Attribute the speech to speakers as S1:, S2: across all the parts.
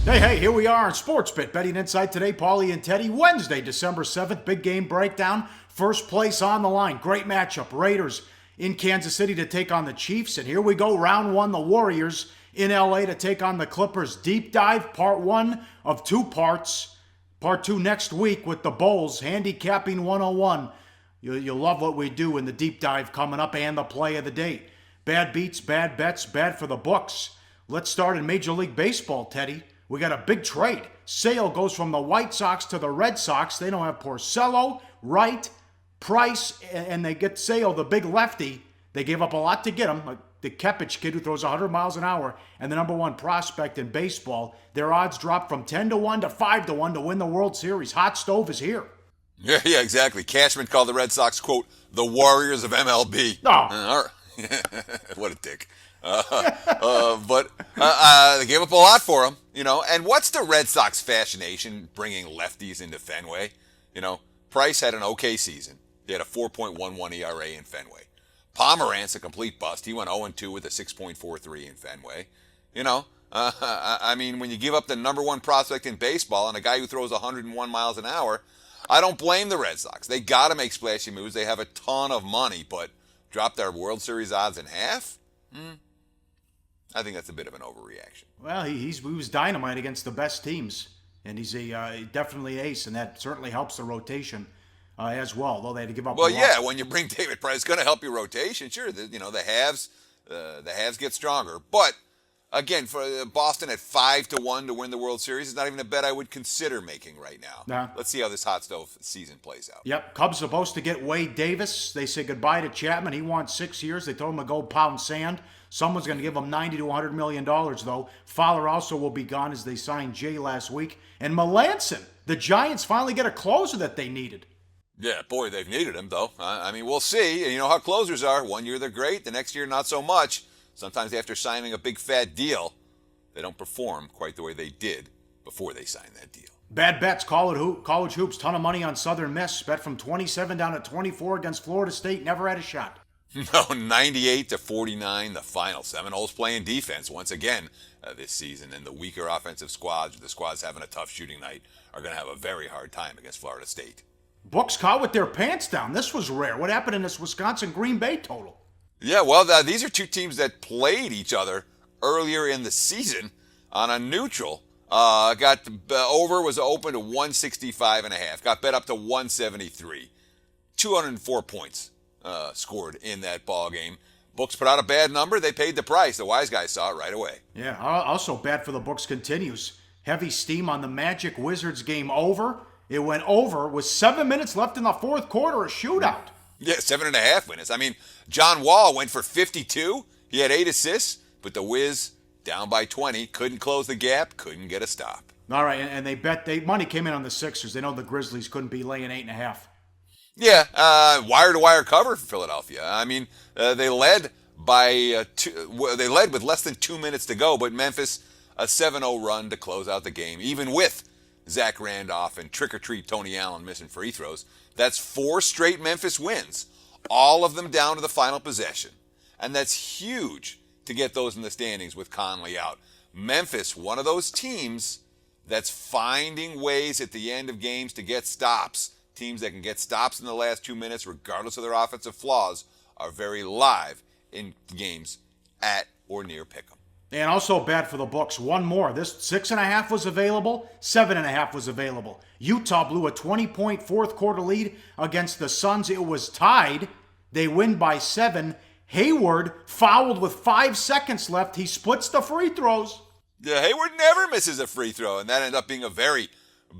S1: Hey, here we are on Sportsbet Betting Insight today. Pauly and Teddy, Wednesday, December 7th. Big game breakdown. First place on the line. Great matchup. Raiders in Kansas City to take on the Chiefs. And here we go. Round one, the Warriors in LA to take on the Clippers. Deep dive, part one of two parts. Part two next week with the Bulls. Handicapping 101. You'll love what we do in the deep dive coming up and the play of the day. Bad beats, bad bets, bad for the books. Let's start in Major League Baseball, Teddy. We got a big trade. Sale goes from the White Sox to the Red Sox. They don't have Porcello, Wright, Price, and they get Sale, the big lefty. They gave up a lot to get him. Like the cabbage kid who throws 100 miles an hour and the number one prospect in baseball. Their odds dropped from 10-1 to 5-1 to win the World Series. Hot stove is here.
S2: Yeah, exactly. Cashman called the Red Sox, quote, the Warriors of MLB.
S1: Oh.
S2: What a dick. But they gave up a lot for him, And what's the Red Sox fascination bringing lefties into Fenway? Price had an okay season. He had a 4.11 ERA in Fenway. Pomerantz, a complete bust. He went 0-2 with a 6.43 in Fenway. When you give up the number one prospect in baseball and a guy who throws 101 miles an hour, I don't blame the Red Sox. They got to make splashy moves. They have a ton of money, but drop their World Series odds in half? I think that's a bit of an overreaction.
S1: Well, he was dynamite against the best teams, and he's definitely ace, and that certainly helps the rotation as well, though they had to give up
S2: Well,
S1: a lot.
S2: yeah, when you bring David Price, it's going to help your rotation. Sure, the halves get stronger. But, again, for Boston at 5-1 to win the World Series is not even a bet I would consider making right now.
S1: Nah.
S2: Let's see how this hot stove season plays out.
S1: Yep, Cubs supposed to get Wade Davis. They say goodbye to Chapman. He wants 6 years. They told him to go pound sand. Someone's going to give him $90 to $100 million, though. Fowler also will be gone as they signed Jay last week. And Melanson, the Giants finally get a closer that they needed.
S2: Yeah, boy, they've needed him, though. We'll see. And you know how closers are. 1 year they're great. The next year, not so much. Sometimes after signing a big fat deal, they don't perform quite the way they did before they signed that deal.
S1: Bad bets, college hoops, ton of money on Southern Miss. Bet from 27 down to 24 against Florida State. Never had a shot.
S2: No, 98-49, the final. Seminoles playing defense once again this season, and the weaker offensive squads, the squads having a tough shooting night, are going to have a very hard time against Florida State.
S1: Books caught with their pants down. This was rare. What happened in this Wisconsin-Green Bay total?
S2: Yeah, well, these are two teams that played each other earlier in the season on a neutral. Over was open to 165.5. Got bet up to 173. 204 points. Scored in that ball game. Books put out a bad number. They paid the price. The wise guys saw it right away.
S1: Yeah, also bad for the books continues. Heavy steam on the Magic Wizards game over. It went over with 7 minutes left in the fourth quarter, a shootout.
S2: Yeah, 7.5 minutes. John Wall went for 52. He had 8 assists, but the Wiz down by 20. Couldn't close the gap. Couldn't get a stop.
S1: All right, and money came in on the Sixers. They know the Grizzlies couldn't be laying 8.5.
S2: Yeah, wire-to-wire cover for Philadelphia. They led they led with less than 2 minutes to go, but Memphis, a 7-0 run to close out the game, even with Zach Randolph and trick-or-treat Tony Allen missing free throws. That's 4 straight Memphis wins, all of them down to the final possession. And that's huge to get those in the standings with Conley out. Memphis, one of those teams that's finding ways at the end of games to get stops. Teams that can get stops in the last 2 minutes, regardless of their offensive flaws, are very live in games at or near pick'em.
S1: And also bad for the books. One more. This 6.5 was available. 7.5 was available. Utah blew a 20-point fourth quarter lead against the Suns. It was tied. They win by 7. Hayward fouled with 5 seconds left. He splits the free throws.
S2: Yeah, Hayward never misses a free throw, and that ended up being a very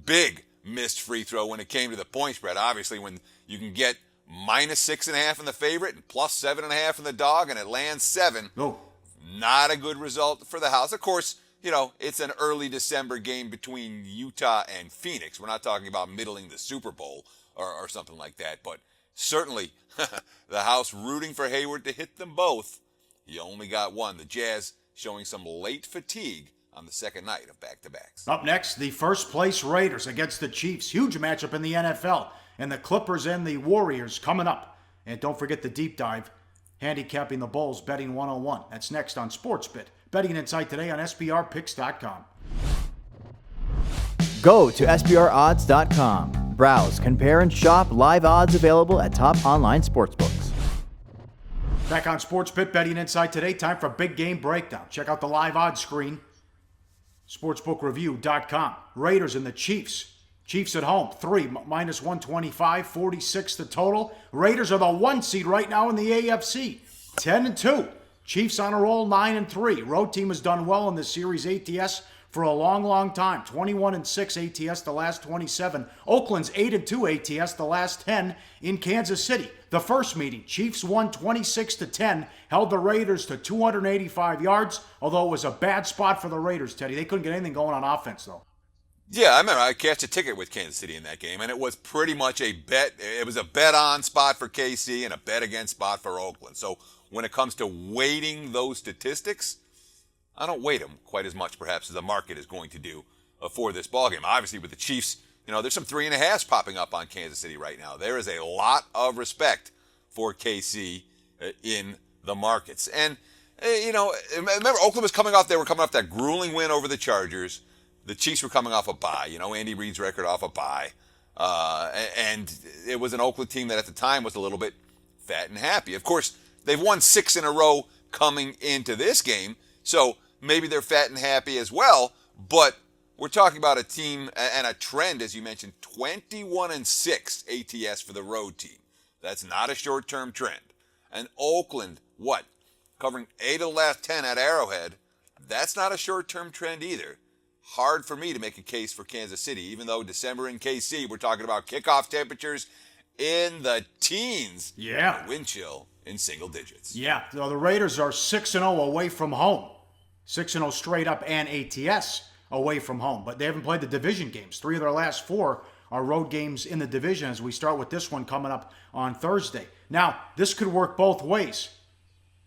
S2: big missed free throw when it came to the point spread. Obviously, when you can get minus 6.5 in the favorite and plus 7.5 in the dog, and it lands 7.
S1: No.
S2: Not a good result for the house. Of course, it's an early December game between Utah and Phoenix. We're not talking about middling the Super Bowl or something like that, but certainly the house rooting for Hayward to hit them both. He only got one. The Jazz showing some late fatigue on the second night of back-to-backs.
S1: Up next, the first place Raiders against the Chiefs. Huge matchup in the NFL. And the Clippers and the Warriors coming up. And don't forget the deep dive, handicapping the Bulls, betting 101. That's next on Sportsbet. Betting Insight today on SBRpicks.com.
S3: Go to SBRodds.com. Browse, compare, and shop live odds available at top online sportsbooks.
S1: Back on Sports Pit Betting Insight today. Time for a big game breakdown. Check out the live odds screen. Sportsbookreview.com. Raiders and the Chiefs. Chiefs at home, 3 minus 125, 46 the total. Raiders are the 1 seed right now in the AFC, 10-2. Chiefs on a roll, 9-3. Road team has done well in this series, ATS, for a long, long time. 21-6 ATS the last 27. Oakland's 8-2 ATS the last 10 in Kansas City. The first meeting, Chiefs won 26-10, held the Raiders to 285 yards, although it was a bad spot for the Raiders, Teddy. They couldn't get anything going on offense, though.
S2: Yeah, I remember I cashed a ticket with Kansas City in that game, and it was pretty much a bet. It was a bet-on spot for KC and a bet-against spot for Oakland. So when it comes to weighting those statistics, I don't weight them quite as much, perhaps, as the market is going to do for this ballgame. Obviously, with the Chiefs, there's some 3.5s popping up on Kansas City right now. There is a lot of respect for KC in the markets. And, remember, Oakland was coming off that grueling win over the Chargers. The Chiefs were coming off a bye, Andy Reid's record off a bye. And it was an Oakland team that at the time was a little bit fat and happy. Of course, they've won 6 in a row coming into this game, so maybe they're fat and happy as well. But we're talking about a team and a trend, as you mentioned, 21-6 ATS for the road team. That's not a short-term trend. And Oakland, covering 8 of the last 10 at Arrowhead, that's not a short-term trend either. Hard for me to make a case for Kansas City, even though December in KC, we're talking about kickoff temperatures in the teens.
S1: Yeah.
S2: Wind chill in single digits.
S1: Yeah. The Raiders are 6-0 away from home. 6-0 straight up and ATS away from home. But they haven't played the division games. 3 of their last 4 are road games in the division as we start with this one coming up on Thursday. Now, this could work both ways.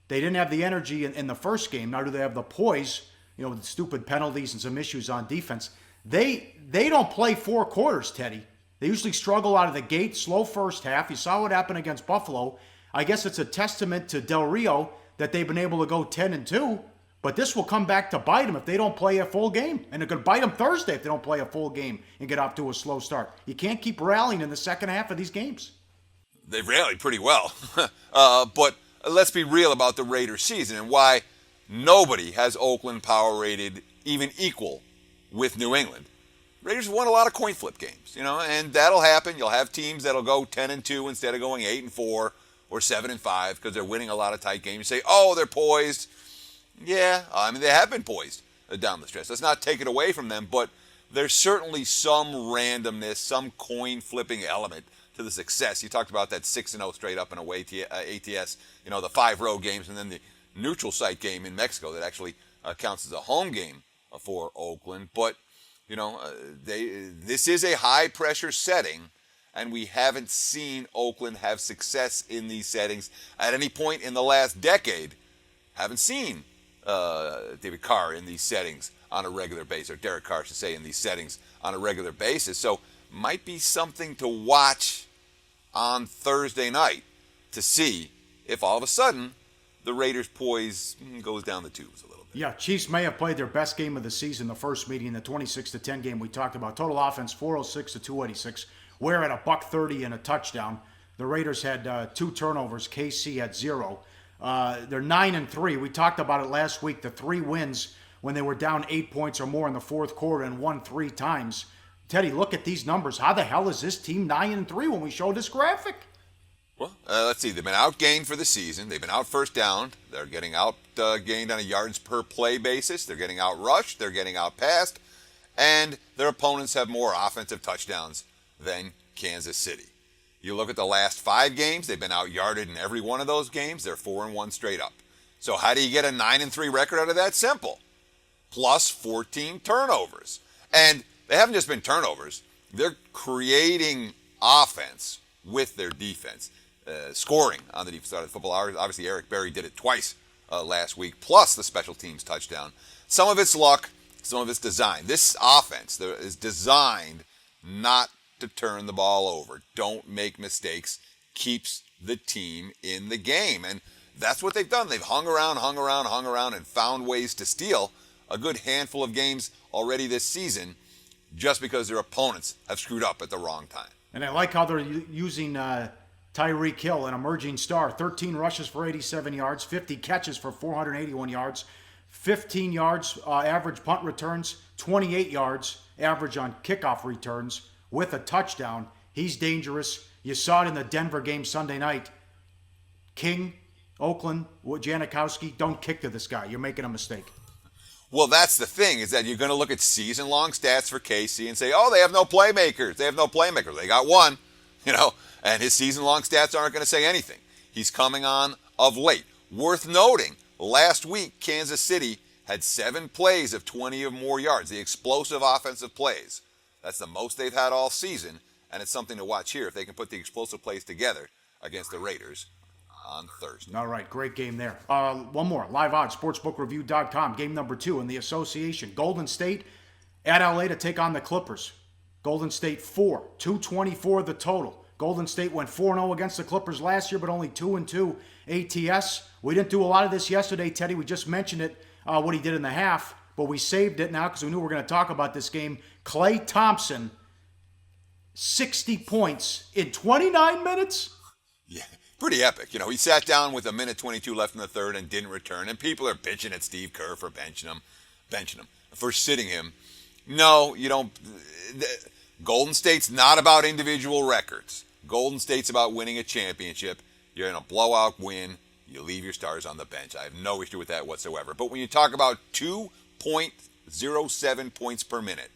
S1: They didn't have the energy in the first game. Now do they have the poise, with stupid penalties and some issues on defense. They don't play 4 quarters, Teddy. They usually struggle out of the gate, slow first half. You saw what happened against Buffalo. I guess it's a testament to Del Rio that they've been able to go 10-2, but this will come back to bite them if they don't play a full game. And it could bite them Thursday if they don't play a full game and get off to a slow start. You can't keep rallying in the second half of these games.
S2: They've rallied pretty well. But let's be real about the Raiders season and why nobody has Oakland power rated even equal with New England. Raiders won a lot of coin flip games, and that'll happen. You'll have teams that'll go 10-2 instead of going 8-4 or 7-5 because they're winning a lot of tight games. You say, oh, they're poised. Yeah, they have been poised down the stretch. Let's not take it away from them, but there's certainly some randomness, some coin flipping element to the success. You talked about that 6-0 straight up and away ATS, the 5 road games, and then the neutral site game in Mexico that actually counts as a home game for Oakland. But, this is a high-pressure setting, and we haven't seen Oakland have success in these settings at any point in the last decade. Haven't seen David Carr in these settings on a regular basis, or Derek Carr, I should say, in these settings on a regular basis. So, might be something to watch on Thursday night to see if all of a sudden the Raiders' poise goes down the tubes a little bit.
S1: Yeah, Chiefs may have played their best game of the season, the first meeting, the 26-10 game we talked about. Total offense, 406 to 286. We're at $130 and a touchdown. The Raiders had 2 turnovers. KC had 0. They're 9-3. We talked about it last week. The 3 wins when they were down 8 points or more in the fourth quarter and won 3 times. Teddy, look at these numbers. How the hell is this team 9-3 when we showed this graphic?
S2: Well, let's see. They've been outgained for the season. They've been out first down. They're getting outgained on a yards per play basis. They're getting out rushed. They're getting out passed. And their opponents have more offensive touchdowns than Kansas City. You look at the last 5 games. They've been out yarded in every one of those games. They're 4-1 straight up. So how do you get a 9-3 record out of that? Simple. Plus 14 turnovers. And they haven't just been turnovers. They're creating offense with their defense. Scoring on the defense side of the football. Obviously, Eric Berry did it twice last week, plus the special teams touchdown. Some of it's luck, some of it's design. This offense is designed not to turn the ball over. Don't make mistakes. Keeps the team in the game. And that's what they've done. They've hung around, and found ways to steal a good handful of games already this season. just because their opponents have screwed up at the wrong time.
S1: And I like how they're using Tyreek Hill, an emerging star. 13 rushes for 87 yards, 50 catches for 481 yards, 15 yards average punt returns, 28 yards average on kickoff returns with a touchdown. He's dangerous. You saw it in the Denver game Sunday night. King, Oakland, Janikowski, don't kick to this guy. You're making a mistake.
S2: Well, that's the thing, is that you're going to look at season-long stats for KC and say, oh, they have no playmakers. They have no playmakers. They got one, and his season-long stats aren't going to say anything. He's coming on of late. Worth noting, last week, Kansas City had 7 plays of 20 or more yards, the explosive offensive plays. That's the most they've had all season, and it's something to watch here if they can put the explosive plays together against the Raiders on Thursday.
S1: All right, great game there. One more, live odds, sportsbookreview.com, game number 2 in the association. Golden State at LA to take on the Clippers. Golden State 4, 224 the total. Golden State went 4-0 against the Clippers last year, but only 2-2 ATS. We didn't do a lot of this yesterday, Teddy. We just mentioned it, what he did in the half, but we saved it now because we knew we were going to talk about this game. Klay Thompson, 60 points in 29 minutes?
S2: Yeah, pretty epic. He sat down with 1:22 left in the third and didn't return, and people are bitching at Steve Kerr for benching him, for sitting him. No, you don't. Golden State's not about individual records. Golden State's about winning a championship. You're in a blowout win. You leave your stars on the bench. I have no issue with that whatsoever. But when you talk about 2.07 points per minute,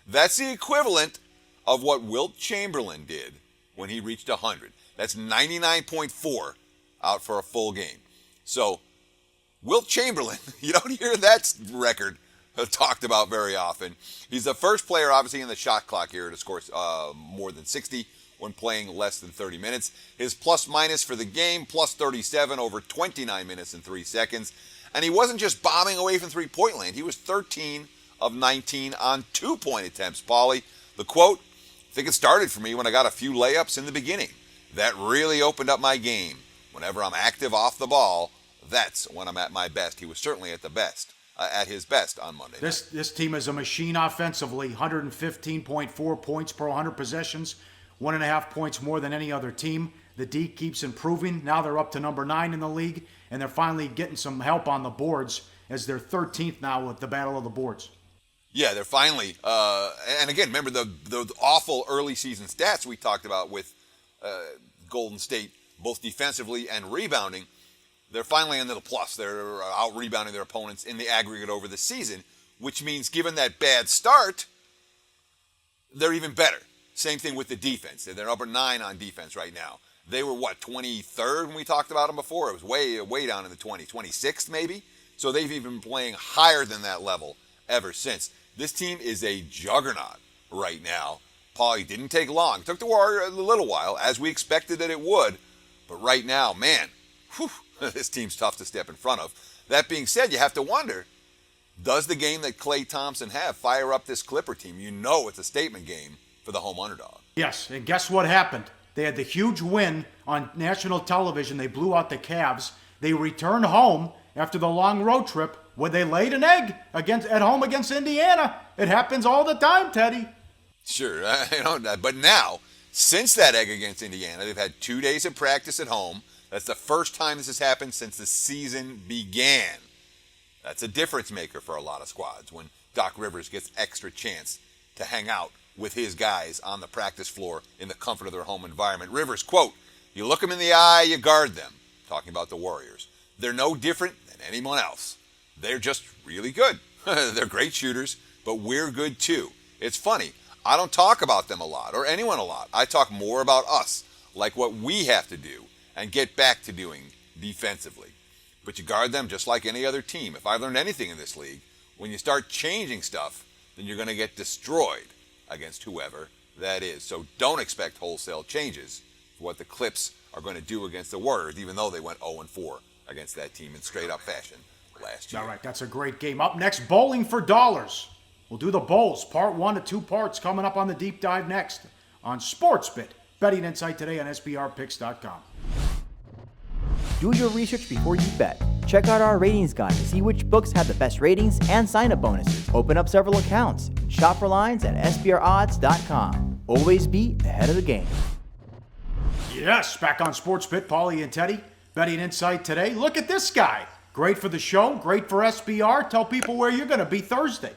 S2: that's the equivalent of what Wilt Chamberlain did when he reached 100. That's 99.4 out for a full game. So, Wilt Chamberlain, you don't hear that record talked about very often. He's the first player, obviously, in the shot clock era to score more than 60 when playing less than 30 minutes. His plus-minus for the game, plus 37 over 29 minutes and 3 seconds. And he wasn't just bombing away from three-point land. He was 13 of 19 on 2-point attempts, Pauly. The quote, I think it started for me when I got a few layups in the beginning. That really opened up my game. Whenever I'm active off the ball, that's when I'm at my best. He was certainly at his best on Monday night.
S1: This team is a machine offensively, 115.4 points per 100 possessions, 1.5 points more than any other team. The D keeps improving. Now they're up to number 9 in the league, and they're finally getting some help on the boards as they're 13th now with the battle of the boards.
S2: Yeah, they're finally, and again, remember the awful early season stats we talked about with Golden State, both defensively and rebounding. They're finally into the plus. They're out-rebounding their opponents in the aggregate over the season, which means given that bad start, they're even better. Same thing with the defense. They're number 9 on defense right now. They were, 23rd when we talked about them before? It was way down in the 26th maybe? So they've even been playing higher than that level ever since. This team is a juggernaut right now. Pauly didn't take long. It took the Warriors a little while, as we expected that it would. But right now, man, this team's tough to step in front of. That being said, you have to wonder, does the game that Klay Thompson have fire up this Clipper team? You know it's a statement game for the home underdog.
S1: Yes, and guess what happened? They had the huge win on national television. They blew out the Cavs. They returned home after the long road trip where they laid an egg at home against Indiana. It happens all the time, Teddy.
S2: Sure, but now, since that egg against Indiana, they've had 2 days of practice at home. That's the first time this has happened since the season began. That's a difference maker for a lot of squads when Doc Rivers gets extra chance to hang out with his guys on the practice floor in the comfort of their home environment. Rivers, quote, you look them in the eye, you guard them. Talking about the Warriors. They're no different than anyone else. They're just really good. They're great shooters, but we're good too. It's funny. I don't talk about them a lot or anyone a lot. I talk more about us, like what we have to do and get back to doing defensively. But you guard them just like any other team. If I've learned anything in this league, when you start changing stuff, then you're going to get destroyed against whoever that is. So don't expect wholesale changes for what the Clips are going to do against the Warriors, even though they went 0-4 against that team in straight-up fashion last year.
S1: All right, that's a great game. Up next, bowling for dollars. We'll do the bowls, part 1 to 2 parts, coming up on the deep dive next on SportsBit. Betting insight today on SBRpicks.com.
S3: Do your research before you bet. Check out our ratings guide to see which books have the best ratings and sign-up bonuses. Open up several accounts and shop for lines at SBRodds.com. Always be ahead of the game.
S1: Yes, back on Sports Pit, Pauly and Teddy, betting insight today. Look at this guy. Great for the show, great for SBR. Tell people where you're going to be Thursday.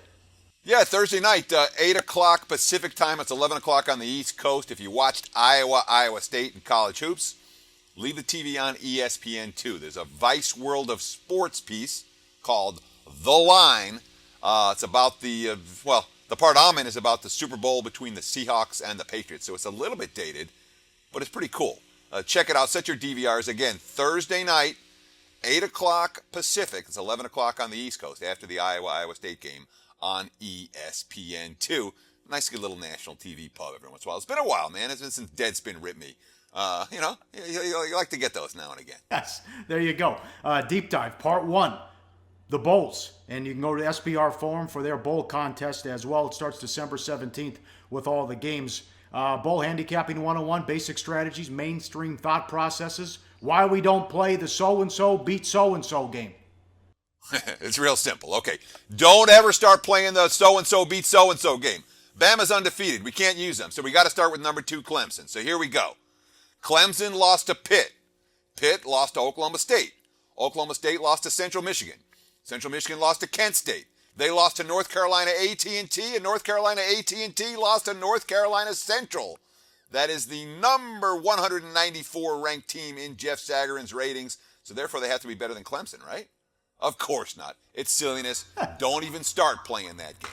S2: Yeah, Thursday night, 8 o'clock Pacific time. It's 11 o'clock on the East Coast. If you watched Iowa State and college hoops, leave the TV on ESPN2. There's a Vice World of Sports piece called The Line. It's about the part I'm in is about the Super Bowl between the Seahawks and the Patriots. So it's a little bit dated, but it's pretty cool. Check it out. Set your DVRs. Again, Thursday night, 8 o'clock Pacific. It's 11 o'clock on the East Coast after the Iowa State game on ESPN2. Nice good little national TV pub every once in a while. It's been a while, man. It's been since Deadspin ripped me. You like to get those now and again.
S1: Yes, there you go. Deep dive, part 1, the bowls. And you can go to SBR Forum for their bowl contest as well. It starts December 17th with all the games. Bowl handicapping 101, basic strategies, mainstream thought processes, why we don't play the so-and-so beat so-and-so game.
S2: It's real simple. Okay, don't ever start playing the so-and-so beat so-and-so game. Bama's undefeated. We can't use them. So we got to start with number 2, Clemson. So here we go. Clemson lost to Pitt. Pitt lost to Oklahoma State. Oklahoma State lost to Central Michigan. Central Michigan lost to Kent State. They lost to North Carolina A&T, and North Carolina A&T lost to North Carolina Central. That is the number 194 ranked team in Jeff Sagarin's ratings. So therefore they have to be better than Clemson, right? Of course not. It's silliness. Don't even start playing that game.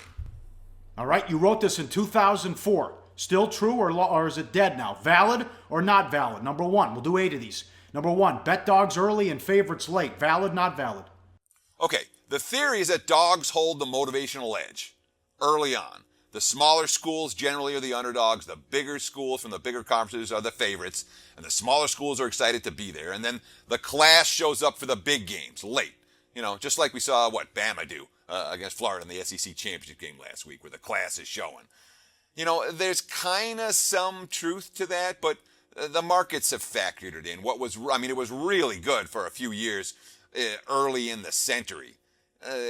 S1: All right, you wrote this in 2004. Still true or is it dead now? Valid or not valid? Number 1, we'll do 8 of these. Number 1, bet dogs early and favorites late. Valid, not valid?
S2: Okay, the theory is that dogs hold the motivational edge early on. The smaller schools generally are the underdogs. The bigger schools from the bigger conferences are the favorites. And the smaller schools are excited to be there. And then the class shows up for the big games late. Just like we saw Bama do against Florida in the SEC championship game last week where the class is showing. There's kind of some truth to that, but the markets have factored it in. It was really good for a few years early in the century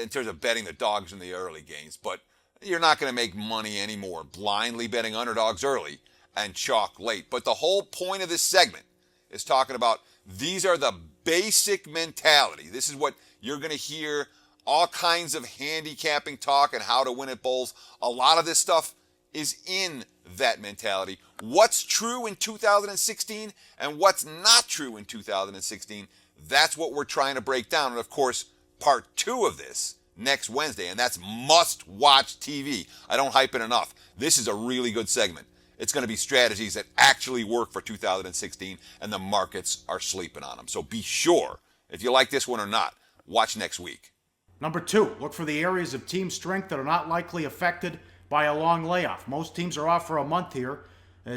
S2: in terms of betting the dogs in the early games, but you're not going to make money anymore blindly betting underdogs early and chalk late. But the whole point of this segment is talking about these are the basic mentality. This is what you're going to hear all kinds of handicapping talk and how to win at bowls. A lot of this stuff is in that mentality. What's true in 2016 and what's not true in 2016, that's what we're trying to break down. And of course, part 2 of this next Wednesday, and that's must-watch TV. I don't hype it enough. This is a really good segment. It's going to be strategies that actually work for 2016, and the markets are sleeping on them. So be sure, if you like this one or not, watch next week.
S1: Number 2, look for the areas of team strength that are not likely affected by a long layoff. Most teams are off for a month here.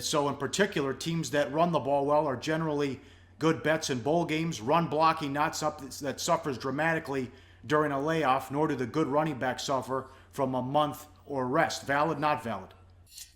S1: So in particular, teams that run the ball well are generally good bets in bowl games. Run blocking not something that suffers dramatically during a layoff, nor do the good running backs suffer from a month or rest. Valid, not valid?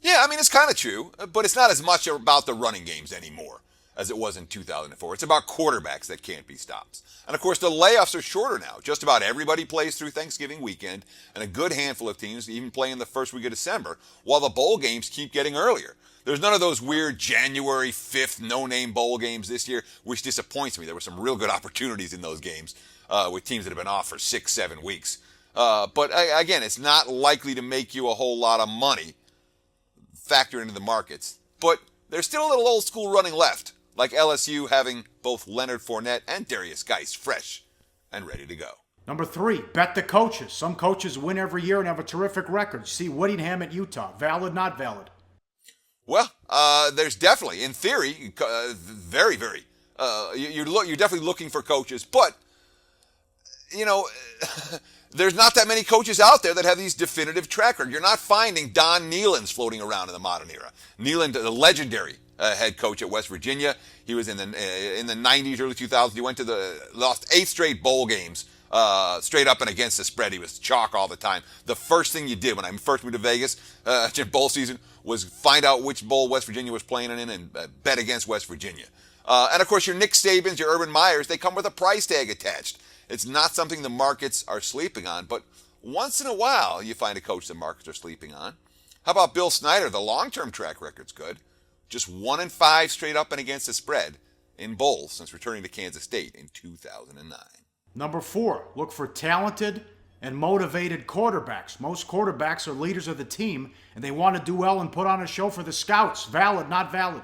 S2: Yeah, it's kind of true, but it's not as much about the running games anymore as it was in 2004. It's about quarterbacks that can't be stopped. And of course, the layoffs are shorter now. Just about everybody plays through Thanksgiving weekend, and a good handful of teams even play in the first week of December, while the bowl games keep getting earlier. There's none of those weird January 5th no-name bowl games this year, which disappoints me. There were some real good opportunities in those games with teams that have been off for 6-7 weeks. But again, it's not likely to make you a whole lot of money factor into the markets. But there's still a little old school running left, like LSU having both Leonard Fournette and Darius Geis fresh and ready to go.
S1: Number 3, bet the coaches. Some coaches win every year and have a terrific record. See Whittingham at Utah. Valid, not valid?
S2: Well, there's definitely, in theory, very, very. You're definitely looking for coaches, but there's not that many coaches out there that have these definitive track records. You're not finding Don Nehlen's floating around in the modern era. Nehlen, the legendary head coach at West Virginia. He was in the 90s, early 2000s. He went to lost 8 straight bowl games, straight up and against the spread. He was chalk all the time. The first thing you did when I first moved to Vegas, bowl season, was find out which bowl West Virginia was playing in and bet against West Virginia. And of course, your Nick Sabans, your Urban Meyers, they come with a price tag attached. It's not something the markets are sleeping on, but once in a while you find a coach the markets are sleeping on. How about Bill Snyder? The long-term track record's good. Just 1-5 straight up and against the spread in bowls since returning to Kansas State in 2009.
S1: Number 4, look for talented and motivated quarterbacks. Most quarterbacks are leaders of the team, and they want to do well and put on a show for the scouts. Valid, not valid.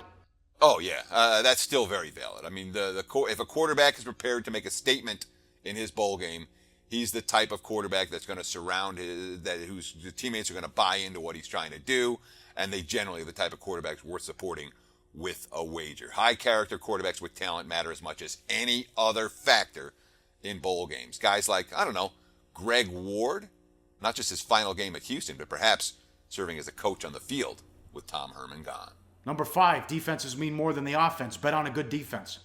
S2: Oh, yeah, that's still very valid. I mean, if a quarterback is prepared to make a statement in his bowl game, he's the type of quarterback that's going to surround whose teammates are going to buy into what he's trying to do, and they generally are the type of quarterbacks worth supporting with a wager. High character quarterbacks with talent matter as much as any other factor in bowl games. Guys like, I don't know, Greg Ward, not just his final game at Houston, but perhaps serving as a coach on the field with Tom Herman gone.
S1: Number 5, defenses mean more than the offense. Bet on a good defense.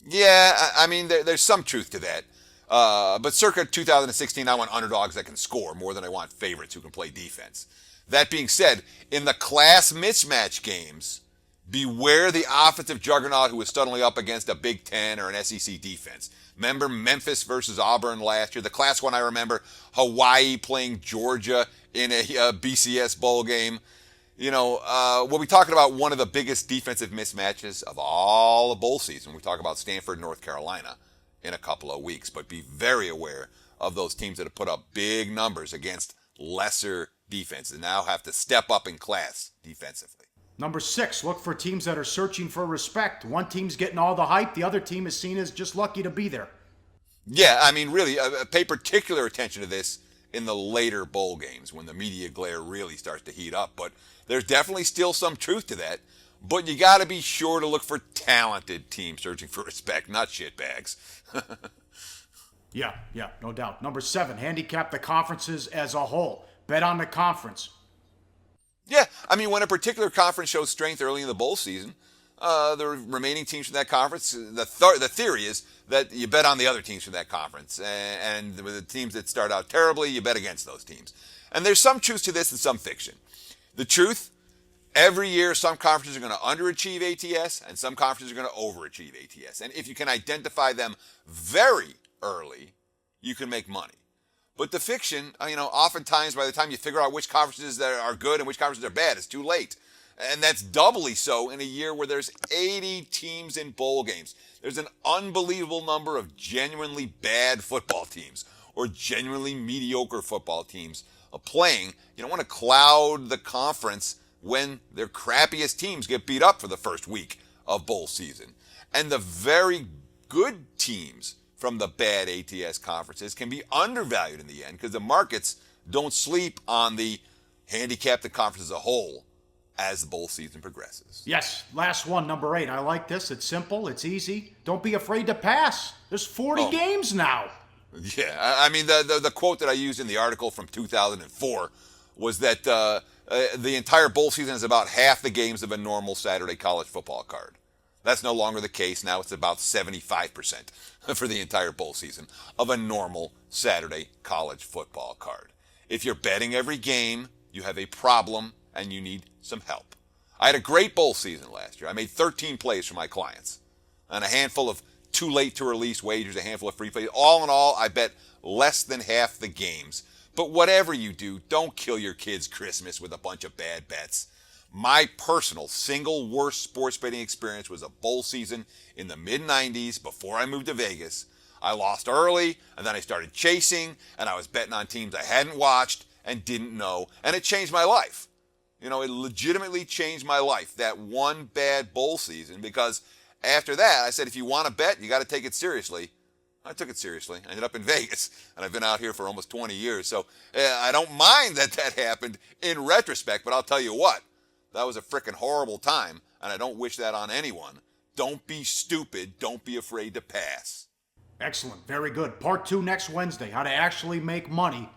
S2: Yeah, I mean, there's some truth to that. But circa 2016, I want underdogs that can score more than I want favorites who can play defense. That being said, in the class mismatch games, beware the offensive juggernaut who was suddenly up against a Big Ten or an SEC defense. Remember Memphis versus Auburn last year? The class one I remember, Hawaii playing Georgia in a BCS bowl game. You know, we'll be talking about one of the biggest defensive mismatches of all the bowl season. We talk about Stanford, North Carolina in a couple of weeks. But be very aware of those teams that have put up big numbers against lesser defenses and now have to step up in class defensively.
S1: Number 6, look for teams that are searching for respect. One team's getting all the hype. The other team is seen as just lucky to be there.
S2: Yeah, I mean, really, pay particular attention to this in the later bowl games when the media glare really starts to heat up. But there's definitely still some truth to that. But you got to be sure to look for talented teams searching for respect, not shitbags.
S1: Yeah, no doubt. Number 7, handicap the conferences as a whole. Bet on the conference.
S2: Yeah, I mean, when a particular conference shows strength early in the bowl season, the remaining teams from that conference, the theory is that you bet on the other teams from that conference. And with the teams that start out terribly, you bet against those teams. And there's some truth to this and some fiction. The truth, every year some conferences are going to underachieve ATS and some conferences are going to overachieve ATS. And if you can identify them very early, you can make money. But the fiction, oftentimes by the time you figure out which conferences that are good and which conferences are bad, it's too late. And that's doubly so in a year where there's 80 teams in bowl games. There's an unbelievable number of genuinely bad football teams or genuinely mediocre football teams playing. You don't want to cloud the conference when their crappiest teams get beat up for the first week of bowl season. And the very good teams from the bad ATS conferences can be undervalued in the end because the markets don't sleep on the handicap the conference as a whole as the bowl season progresses.
S1: Yes, last one, number 8. I like this. It's simple. It's easy. Don't be afraid to pass. There's 40 games now.
S2: Yeah, I mean, the quote that I used in the article from 2004 was that the entire bowl season is about half the games of a normal Saturday college football card. That's no longer the case. Now it's about 75% for the entire bowl season of a normal Saturday college football card. If you're betting every game, you have a problem and you need some help. I had a great bowl season last year. I made 13 plays for my clients and a handful of too late to release wagers, a handful of free plays. All in all, I bet less than half the games. But whatever you do, don't kill your kids' Christmas with a bunch of bad bets. My personal single worst sports betting experience was a bowl season in the mid-90s before I moved to Vegas. I lost early, and then I started chasing, and I was betting on teams I hadn't watched and didn't know, and it changed my life. It legitimately changed my life, that one bad bowl season, because after that, I said, if you want to bet, you got to take it seriously. I took it seriously. I ended up in Vegas, and I've been out here for almost 20 years, so I don't mind that happened in retrospect, but I'll tell you what. That was a frickin' horrible time, and I don't wish that on anyone. Don't be stupid. Don't be afraid to pass.
S1: Excellent. Very good. Part 2 next Wednesday. How to actually make money.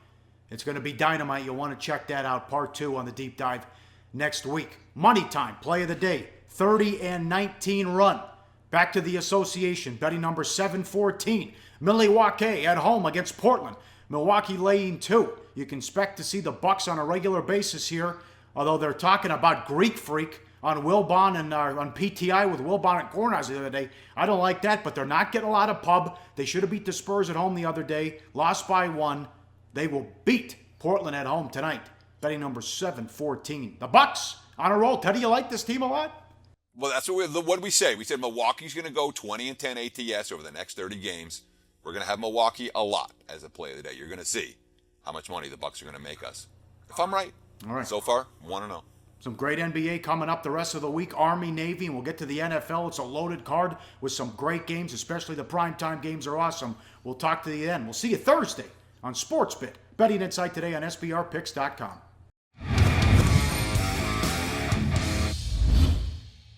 S1: It's going to be dynamite. You'll want to check that out. Part 2 on the deep dive next week. Money time. Play of the day. 30-19 run. Back to the association. Betting number 714. Milwaukee at home against Portland. Milwaukee laying 2. You can expect to see the Bucks on a regular basis here. Although they're talking about Greek Freak on Wilbon and on PTI with Wilbon and Corners the other day. I don't like that, but they're not getting a lot of pub. They should have beat the Spurs at home the other day. Lost by 1. They will beat Portland at home tonight. Betting number 714. The Bucks on a roll. Teddy, you like this team a lot?
S2: Well, that's what we say. We said Milwaukee's going to go 20-10 ATS over the next 30 games. We're going to have Milwaukee a lot as a play of the day. You're going to see how much money the Bucks are going to make us. If I'm right.
S1: All right.
S2: So far, 1-0.
S1: Some great NBA coming up the rest of the week. Army, Navy, and we'll get to the NFL. It's a loaded card with some great games, especially the primetime games are awesome. We'll talk to you then. We'll see you Thursday on SportsBit. Betting Insight today on SBRPicks.com.